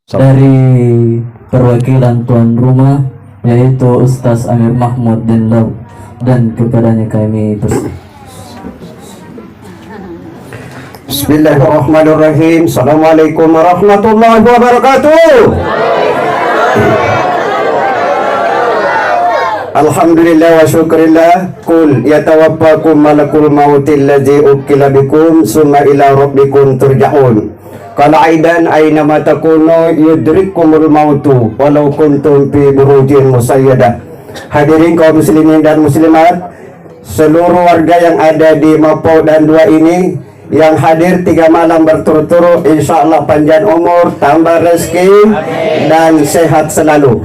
dari perwakilan tuan rumah yaitu Ustaz Amir Mahmud dan kepadanya kami Bismillahirrahmanirrahim. Assalamualaikum warahmatullahi wabarakatuh. Alhamdulillah wa syukurillah. Kul yatawaffakum malakul mautil ladzi ukila bikum summa ila rabbikum turja'un. Qala aidan aina ma takunu yudrikumul mautu walau kuntum fi burujin musayyadah. Hadirin kaum muslimin dan muslimat, seluruh warga yang ada di Mapau dan Dua ini yang hadir 3 malam berturut-turut, insyaallah panjang umur, tambah rezeki dan sehat selalu.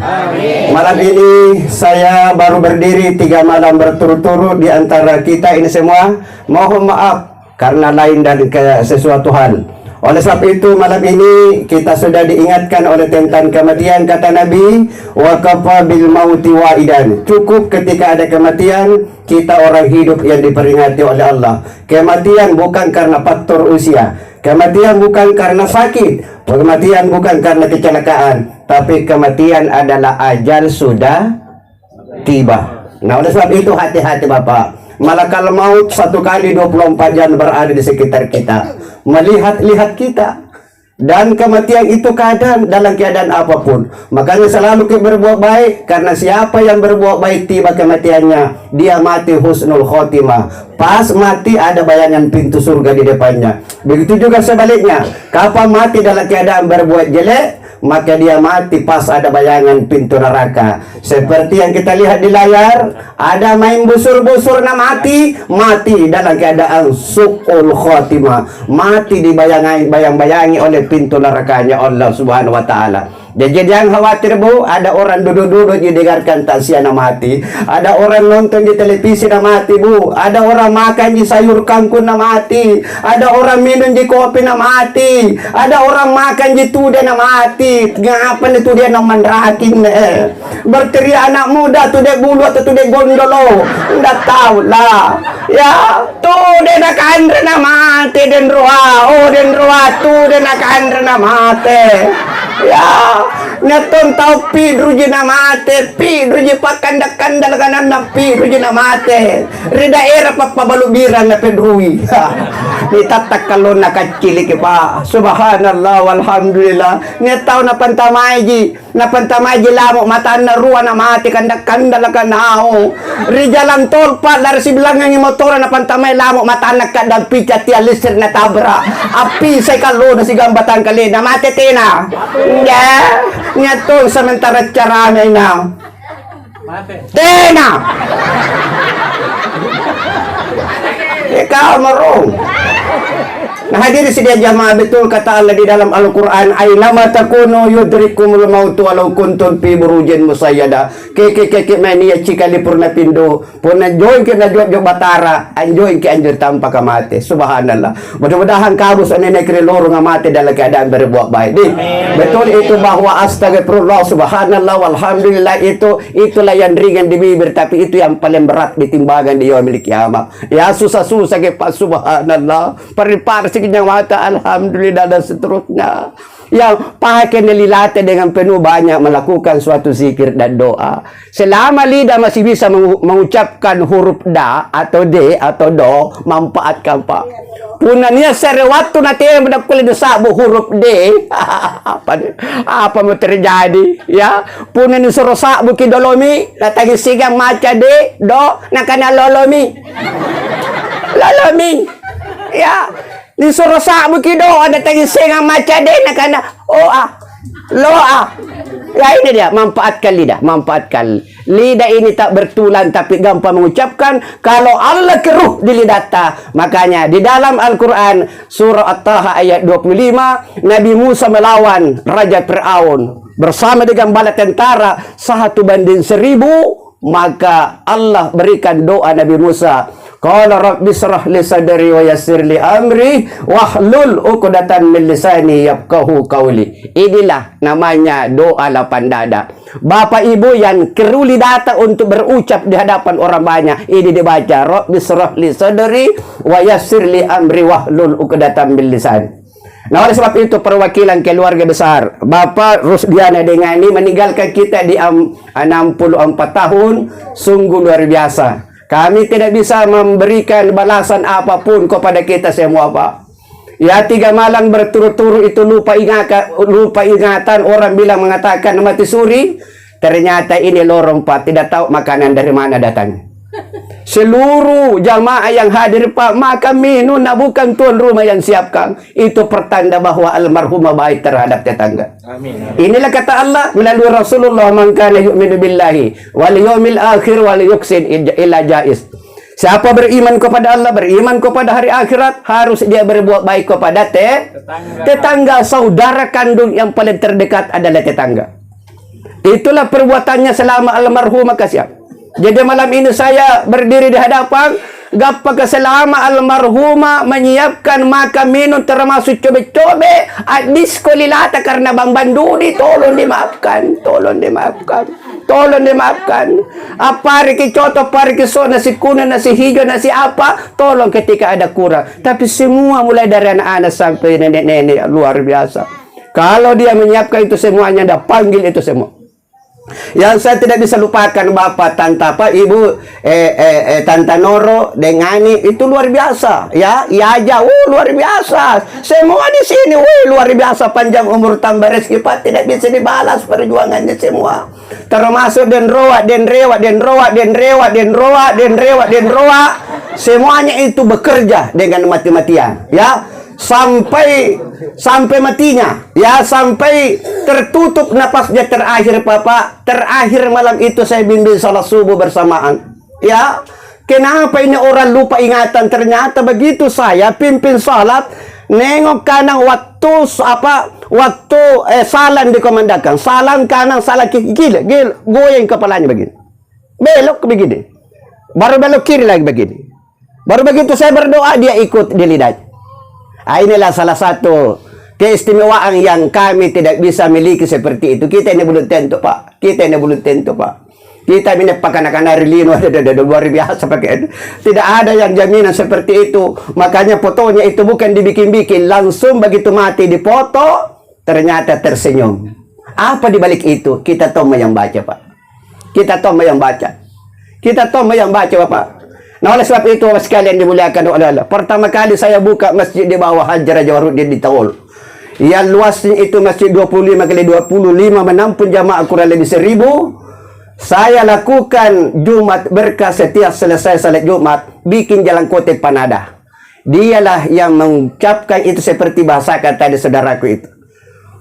Malam ini saya baru berdiri 3 malam berturut-turut di antara kita ini semua. Mohon maaf karena lain dari sesuatu hal. Oleh sebab itu malam ini kita sudah diingatkan oleh tentang kematian. Kata Nabi, wa kafa bil mauti wa'idan. Cukup ketika ada kematian, kita orang hidup yang diperingati oleh Allah. Kematian bukan karena faktor usia, kematian bukan karena sakit, kematian bukan karena kecelakaan, tapi kematian adalah ajal sudah tiba. Nah, oleh sebab itu hati-hati Bapak. Malakal maut 1 kali 24 jam berada di sekitar kita, melihat-lihat kita. Dan kematian itu kadang dalam keadaan apapun. Makanya selalu kita berbuat baik, karena siapa yang berbuat baik tiba kematiannya, dia mati husnul khotimah. Pas mati ada bayangan pintu surga di depannya. Begitu juga sebaliknya, kapan mati dalam keadaan berbuat jelek, maka dia mati pas ada bayangan pintu neraka. Seperti yang kita lihat di layar, ada main busur-busur na mati dalam keadaan su'ul khotimah, mati dibayang-bayangi oleh pintu nerakanya Allah Subhanahu wa taala. Jadi jangan khawatir Bu, ada orang duduk-duduk didengarkan takziah na mati, ada orang nonton di televisi na mati Bu, ada orang makan di sayur kangkung na mati, ada orang minum di kopi na mati, ada orang makan di tuda na mati. Ngapain itu dia na mandrakin berteriak anak muda tu dek bulu atau tu dek gondolo, ndak tahu lah ya. Tu dia nak andre na mati den roa, oh den roa tu dia nak andre na mati ya. Nyaton tau pi druji na mate, pi druji pakandal-kandal kanan na pi druji na mate. Ri daerah papabalubiran na pedrui. Nitatak kalon na kacili ke pa. Subhanallah walhamdulillah. Nyataw na pantamaji lamok mata na ruwa na mate kandak-kandal kanao. Ri jalan tol pa dari sibilangan yung motora na pantamay lamok mata na kadang picat ya lister na tabra. Api say kalon na sigang batang kali na mate tina. Yeah. Nyato sementara caranya na tena ikaw marong. Nah, hadirin sedia jamaah, betul kata Allah di dalam Al-Quran, aina takunu yudrikumul mautu walau kuntum fi burujin musayyada. Ke mania cikali purna pindo purna join ke na jo batara anjoin ke anjir tanpa kamate. Subhanallah. Mudah-mudahan kamu nenek loro ngamate dalam keadaan berbuat baik. Betul itu bahwa astagfirullah subhanallah walhamdulillah itulah yang ringan di bibir, tapi itu yang paling berat di timbangan di yaumil kiamat. Ya susah-susah ke Pak subhanallah. Paripar yang mata alhamdulillah dan seterusnya, yang pakai nelilate dengan penuh banyak melakukan suatu zikir dan doa. Selama lidah masih bisa mengucapkan huruf da atau d atau do, manfaatkan Pak. Punanya serewatu nanti yang mendapatkan sabu huruf d apa mau terjadi ya. Punan suruh sabu kidolomi datang sigang maca d do nakana lolomi ya. Disuruh sabu kido ada tagi sengang maca deh nakana loa. Ya ini dia, manfaatkan lidah ini tak bertulan tapi gampang mengucapkan. Kalau Allah keruh di lidah. Makanya di dalam Al-Quran surah At-Taha ayat 25, Nabi Musa melawan Raja Fir'aun bersama dengan bala tentara 1:1000. Maka Allah berikan doa Nabi Musa, qala rabbi shrah li sadri wa yassir li amri wahlul 'uqdatam min lisani yafqahu qawli. Inilah namanya doa lapang dada. Bapak Ibu yang keruh lidah untuk berucap di hadapan orang banyak, ini dibaca rabbi shrah li sadri wa yassir li amri wahlul 'uqdatam min lisani. Nah, oleh sebab itu perwakilan keluarga besar Bapak Rusdiana Dengani meninggalkan kita di 64 tahun, sungguh luar biasa. Kami tidak bisa memberikan balasan apapun kepada kita semua, Pak. Ya, 3 malam berturut-turut itu lupa ingatan. Orang bilang mengatakan mati suri, ternyata ini lorong, Pak. Tidak tahu makanan dari mana datang. Seluruh jamaah yang hadir, Pak, makan minum, nah bukan tuan rumah yang siapkan. Itu pertanda bahwa almarhumah baik terhadap tetangga. Amin. Inilah kata Allah melalui Rasulullah, man kana yu'minu billahi wal yawmil akhir wal yuksin ila jais. Siapa beriman kepada Allah, beriman kepada hari akhirat, harus dia berbuat baik kepada tetangga. Saudara kandung yang paling terdekat adalah tetangga. Itulah perbuatannya selama almarhumah kasihan. Jadi malam ini saya berdiri di hadapan gapaka selama almarhumah menyiapkan makan minum termasuk cobe-cobe disko lilata karena Bang Banduni, tolong dimaafkan, tolong dimaafkan, tolong dimaafkan. Apa riki coto, apa riki so, nasi kuning, nasi hijau, nasi apa, tolong ketika ada kurang. Tapi semua mulai dari anak-anak sampai nenek-nenek luar biasa. Kalau dia menyiapkan itu semuanya, dah panggil itu semua. Yang saya tidak bisa lupakan Bapak Tanta Ibu Tanta Noro Dengani, itu luar biasa ya. Aja luar biasa. Semua di sini luar biasa, panjang umur tambah rezeki, Pak, tidak bisa dibalas perjuangannya semua. Termasuk Denroa, semuanya itu bekerja dengan mati-matian ya. Sampai matinya ya, sampai tertutup napasnya terakhir, Bapak. Terakhir malam itu saya bimbing salat subuh bersamaan ya. Kenapa ini orang lupa ingatan? Ternyata begitu saya pimpin salat, nengok kanan waktu salam dikomandangkan, salam kanan, salam kiri, gila goyang kepalanya begini, belok begini, baru belok kiri lagi begini, baru begitu saya berdoa dia ikut di lidahnya. Inilah salah satu keistimewaan yang kami tidak bisa miliki seperti itu. Kita ini belum tentu, Pak. Kita ini belum tentu, Pak. Kita ini pakai rilino luar biasa pakai. Tidak ada yang jaminan seperti itu. Makanya fotonya itu bukan dibikin-bikin, langsung begitu mati difoto, ternyata tersenyum. Apa di balik itu? Kita tahu yang baca, Pak. Kita tahu yang baca. Kita tahu yang baca, Bapak. Nah, oleh sebab itu sekalian dimuliakan oleh Allah. Pertama kali saya buka masjid di bawah Hajar Jawaruddin di Taul. Yang luasnya itu masjid 25 kali 25 menampung jamaah kurang lebih 1000. Saya lakukan Jumat berkah setiap selesai salat Jumat, bikin jalan kote panada. Dialah yang mengucapkan itu seperti bahasakan tadi saudaraku itu.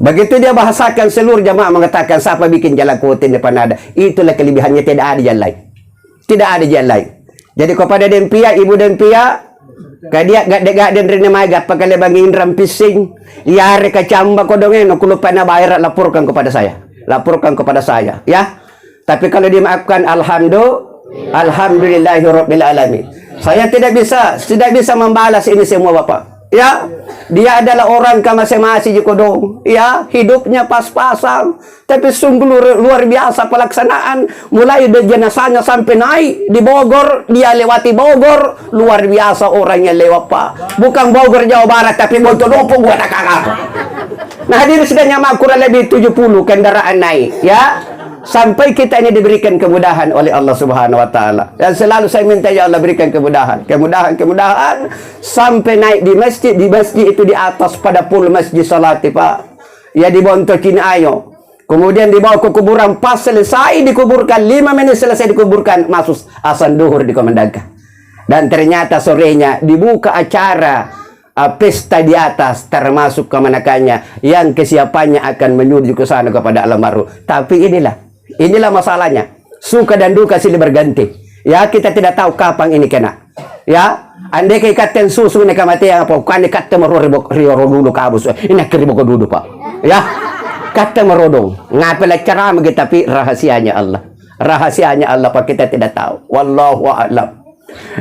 Begitu dia bahasakan, seluruh jamaah mengatakan siapa bikin jalan kote di panada. Itulah kelebihannya, tidak ada jalan lain. Tidak ada jalan lain. Jadi kepada Dempia, Ibu Dempia, kadia gak den rene magat pakale bangin pising, yare kacamba kodongen, aku lupa na bayar, laporkan kepada saya. Laporkan kepada saya, ya. Tapi kalau dimaafkan, alhamdulillahirabbil alamin. Saya tidak bisa membalas ini semua, Bapak. Ya, dia adalah orang masing-masing di kodong. Ya, hidupnya pas-pasan, tapi sungguh luar biasa pelaksanaan. Mulai dari jenazahnya sampai naik di Bogor, dia lewati Bogor, luar biasa orangnya lewat, Pak. Bukan Bogor Jawa Barat, tapi Bontolopo gua nak. Nah, hadir sedangnya kurang lebih 70 kendaraan naik, ya. Sampai kita ini diberikan kemudahan oleh Allah Subhanahu wa taala. Dan selalu saya minta ya Allah berikan kemudahan sampai naik di masjid itu di atas pada pul masjid salati, Pak. Ya di Bonto Cinayo. Kemudian dibawa ke kuburan, pas selesai dikuburkan, 5 menit selesai dikuburkan, masuk azan duhur dikomandangkan. Dan ternyata sorenya dibuka acara pesta di atas, termasuk kemanakannya yang kesiapannya akan menuju ke sana kepada almarhum. Tapi inilah masalahnya, suka dan duka silih berganti. Ya, kita tidak tahu kapan ini kena. Ya, andai kaiten susu ne kamate apa kan katte rio dulu kabus. Ini kiribo ko dulu, Pak. Ya, katte merodong. Ngapela cara begitu, tapi rahasianya Allah. Rahasianya Allah, Pak, kita tidak tahu. Wallahu a'lam.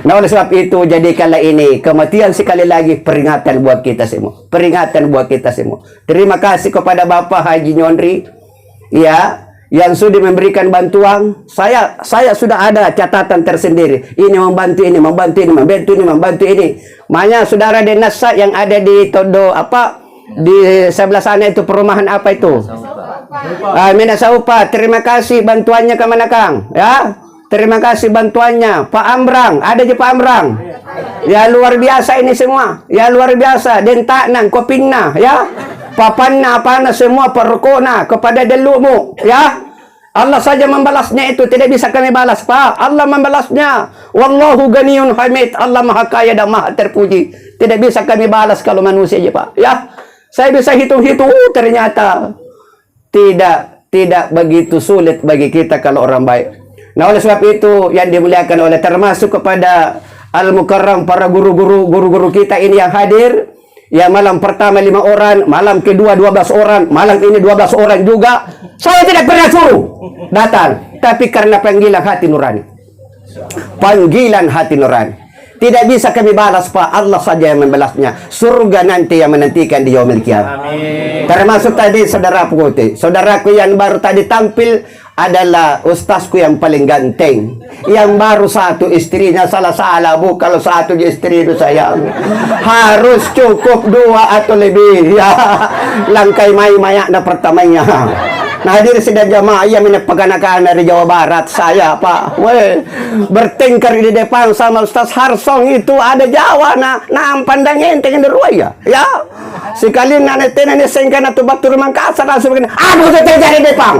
Nah, oleh sebab itu jadikanlah ini kematian sekali lagi peringatan buat kita semua. Peringatan buat kita semua. Terima kasih kepada Bapak Haji Nyondri, ya, yang sudah memberikan bantuan. Saya sudah ada catatan tersendiri. Ini membantu ini, membantu ini, membantu ini, membantu ini. Makanya saudara Denasa yang ada di Todo Di sebelah sana itu perumahan apa itu? Minasaupa. Terima kasih bantuannya ke mana Kang? Ya, terima kasih bantuannya. Pak Ambrang, ada je Pak Ambrang. Ya luar biasa ini semua. Ya luar biasa. Dentaknan, kopingna, ya. Papanna, apana semua perkona kepada delumu, ya. Allah saja membalasnya itu, tidak bisa kami balas, Pak. Allah membalasnya. Wallahu ganiyun hamid. Allah maha kaya dan maha terpuji. Tidak bisa kami balas kalau manusia aja, Pak. Ya, saya bisa hitung-hitung, ternyata tidak begitu sulit bagi kita kalau orang baik. Nah, oleh sebab itu yang dimuliakan oleh termasuk kepada Al-Mukarram, para guru-guru kita ini yang hadir. Ya, malam pertama 5 orang, malam kedua 12 orang, malam ini 12 orang juga. Saya tidak pernah suruh datang, tapi karena panggilan hati nurani. Panggilan hati nurani. Tidak bisa kami balas, Pak. Allah saja yang membalasnya. Surga nanti yang menantikan di yaumil qiyamah. Termasuk tadi saudaraku yang baru tadi tampil adalah ustazku yang paling ganteng. Yang baru satu istrinya salah-salah, Bu. Kalau satu istri itu sayang. Harus cukup 2 atau lebih. Ya. Langkai mayak na pertamanya. Nah, hadir sidang jamaah yang menepaganakan dari Jawa Barat, saya Pak, bertengkar di depan sama Ustaz Harsong itu ada Jawa, nah pandangnya enteng di ruaya, ya. Sekali naneten sengkan atau batu rumah kasar langsung begini, aduh terjadi di depan.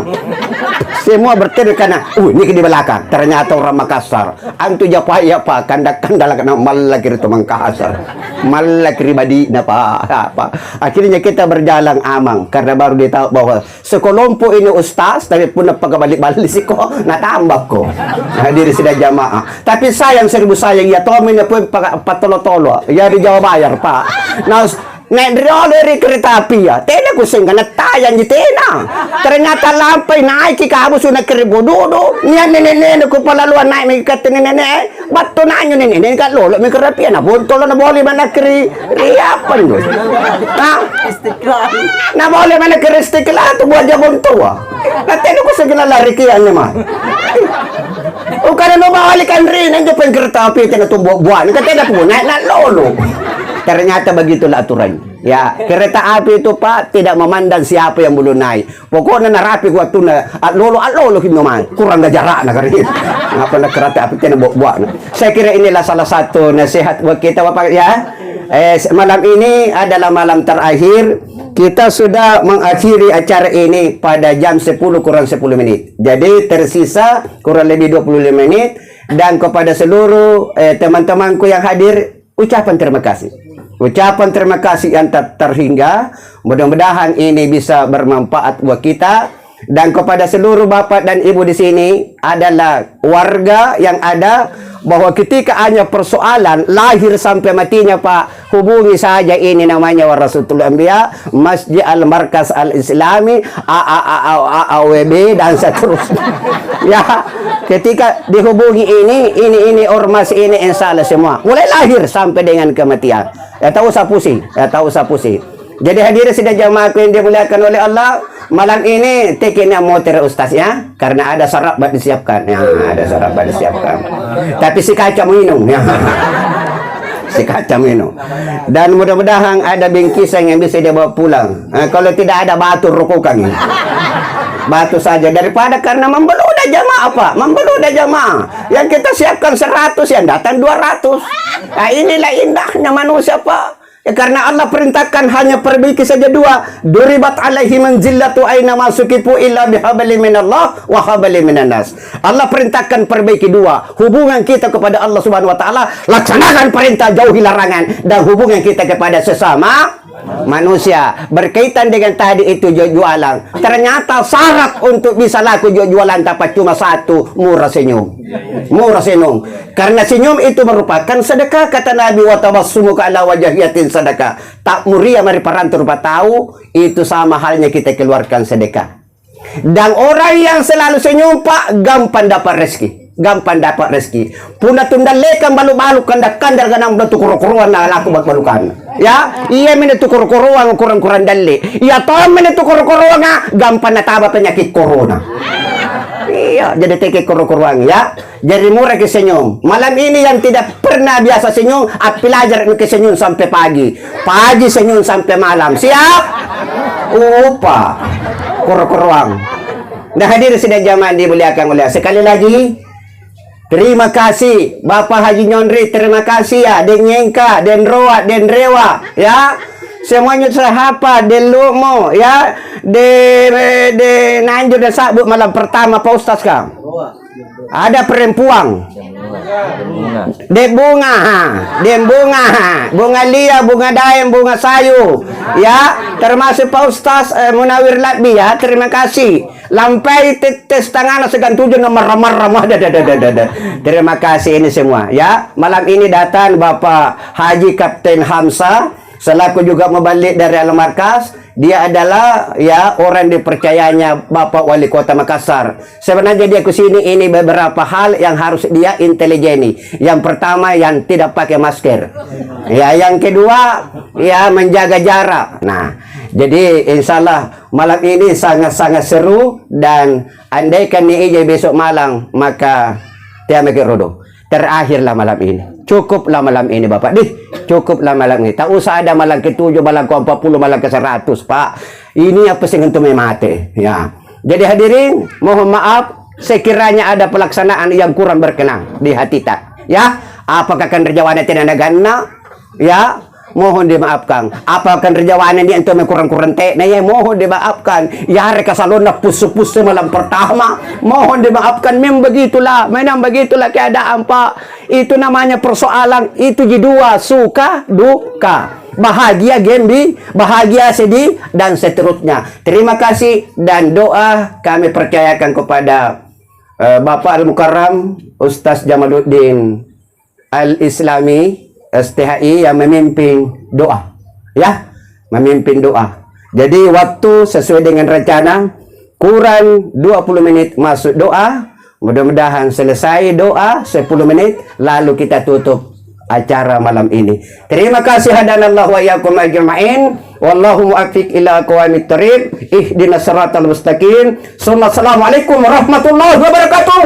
Semua berteriak karena, ini di belakang, ternyata orang Makassar. Antu japa ya Pak, kandak-kandak kena malakir itu Makassar, malakir Madinah Pak. Akhirnya kita berjalan amang karena baru dia tahu bahwa sekelompok ini ustaz, tapi pun pagabalik-balik si ko, natambak ko. Diri sila jamaah. Tapi sayang, seribu sayang, ya tomin na po patolo-tolo. Ya di Jawa Bayar, Pak. Nah, dari kereta api ya. Tena ko sing na tayan di tena. Ternyata lampay naik kamu sudah keribu dudu. Niyan nene ko palaluan naik may kat nene. Bato na nyo nene ka lolo may kerapi na buntolo na boli man nakri riapan yo. Ha? Na boli man nakri istikla to buat jabon to. Na tena ko sing lari kiyan naman. O kana no balikan rin ang kereta api tena to buwan. Katena po na lolo. Ternyata begitulah aturan. Ya, kereta api itu Pak tidak memandang siapa yang belum naik. Pokoknya narapi waktu na at lolo kinuman. Kurang na jarak na karin. Apa na kereta api tidak buat. Saya kira inilah salah satu nasihat buat kita Bapak ya. Malam ini adalah malam terakhir. Kita sudah mengakhiri acara ini pada jam 10 kurang 10 menit. Jadi tersisa kurang lebih 25 menit. Dan kepada seluruh teman-temanku yang hadir, ucapan terima kasih. Ucapan terima kasih yang terhingga. Mudah-mudahan ini bisa bermanfaat buat kita. Dan kepada seluruh bapak dan ibu di sini adalah warga yang ada, bahwa ketika hanya persoalan lahir sampai matinya Pak, hubungi saja ini namanya Warasatul Anbiya, Masjid Al-Markas Al-Islami, AAWB dan seterusnya. Ya, ketika dihubungi ini ormas ini, insyaallah semua mulai lahir sampai dengan kematian. Ya tak usah pusing, Jadi hadirin sidang jamaah yang dimuliakan oleh Allah, malam ini tekinnya motor ustaz ya, karena ada sarapan disiapkan. Ya, ada sarapan disiapkan. Tapi si kaca minum ya. Si kaca minum. Dan mudah-mudahan ada bingkisan yang bisa dia bawa pulang. Kalau tidak ada batu rukukan ya. Batu saja daripada, karena membeludah jamaah Pak, membeludah jamaah. Yang kita siapkan 100, yang datang 200. Nah, inilah indahnya manusia Pak. Ya, karena Allah perintahkan hanya perbaiki saja 2. Duribat alaihi manzillatu aina masukifu illa bihabli minallah wa habli minan-nas. Allah perintahkan perbaiki 2. Hubungan kita kepada Allah Subhanahu wa taala, laksanakan perintah, jauhi larangan, dan hubungan kita kepada sesama manusia. Berkaitan dengan tadi itu jualan, ternyata syarat untuk bisa laku jualan dapat cuma satu, murah senyum. Karena senyum itu merupakan sedekah, kata Nabi, wa tabassumuka ala wajhiyatin sedekah. Tak muria mari parantur tahu, itu sama halnya kita keluarkan sedekah. Dan orang yang selalu senyum Pak, gampang dapat rezeki. Puna tundalekan balu-balu kandar ganang tukur-kuruan na laku balukan. Ya, iya tukur-kuruan kurang-kurang dali. Iya toh tukur-kuruan nga gampang nataba penyakit corona. Iya, jadi teki kuru-kuruang ya. Jadi murah kesenyum. Malam ini yang tidak pernah biasa senyum, pelajar ini kesenyum sampai pagi. Pagi senyum sampai malam. Siap? Upa. Kuru-kuruang. Nah, hadir sidang jamaah dimuliakan oleh sekali lagi. Terima kasih Bapak Haji Nyondri, terima kasih ya Den Nyengka, Den Roa, Den Rewa ya. Semuanya saya hafal, Den Lumo ya. De Nanjo dan Sabuk malam pertama Pak Ustaz Kang. Ada perempuan. Den Bunga, Den Bunga, Bunga Lia, Bunga Daem, Bunga Sayu ya. Termasuk Pak Ustaz Munawir Latbi ya. Terima kasih. Lampai tes tangan segan 7 nomor ramah. Terima kasih ini semua ya. Malam ini datang Bapak Haji Kapten Hamzah selaku juga membalik dari Al-Markas. Dia adalah ya orang dipercayanya Bapak Wali Kota Makassar. Sebenarnya dia ke sini ini beberapa hal yang harus dia inteligeni. Yang pertama yang tidak pakai masker. Ya, yang kedua ya menjaga jarak. Nah, jadi insya Allah malam ini sangat-sangat seru dan andaikan ni besok malam maka dia mikir rodo. Terakhirlah malam ini. Cukuplah malam ini Bapak. Cukuplah malam ini. Tak usah ada malam ke-7, malam ke-40, malam ke-100, Pak. Ini apa sih untuk mati. Ya. Jadi hadirin, mohon maaf sekiranya ada pelaksanaan yang kurang berkenan di hati tak. Ya. Apakah kan rejawana tidak ada gana? Ya. Mohon dimaafkan. Apakah rejawana ini untuk kurang-kurang teh? Nah, ya mohon dimaafkan. Ya reka salona pus-pus malam pertama. Mohon dimaafkan. Memang begitulah keadaan Pak. Itu namanya persoalan. Itu dua suka duka. Bahagia gembi, bahagia sedih dan seterusnya. Terima kasih dan doa kami percayakan kepada Bapak Al-Mukarram Ustaz Jamaluddin Al-Islami STHI yang memimpin doa ya, memimpin doa. Jadi waktu sesuai dengan rencana kurang 20 menit masuk doa. Mudah-mudahan selesai doa 10 menit lalu kita tutup acara malam ini. Terima kasih hadanallahu wa iyyakum ajma'in. Wallahu muwaffiq ila aqwamit thoriq. Ihdinas siratal mustaqim. Assalamualaikum warahmatullahi wabarakatuh.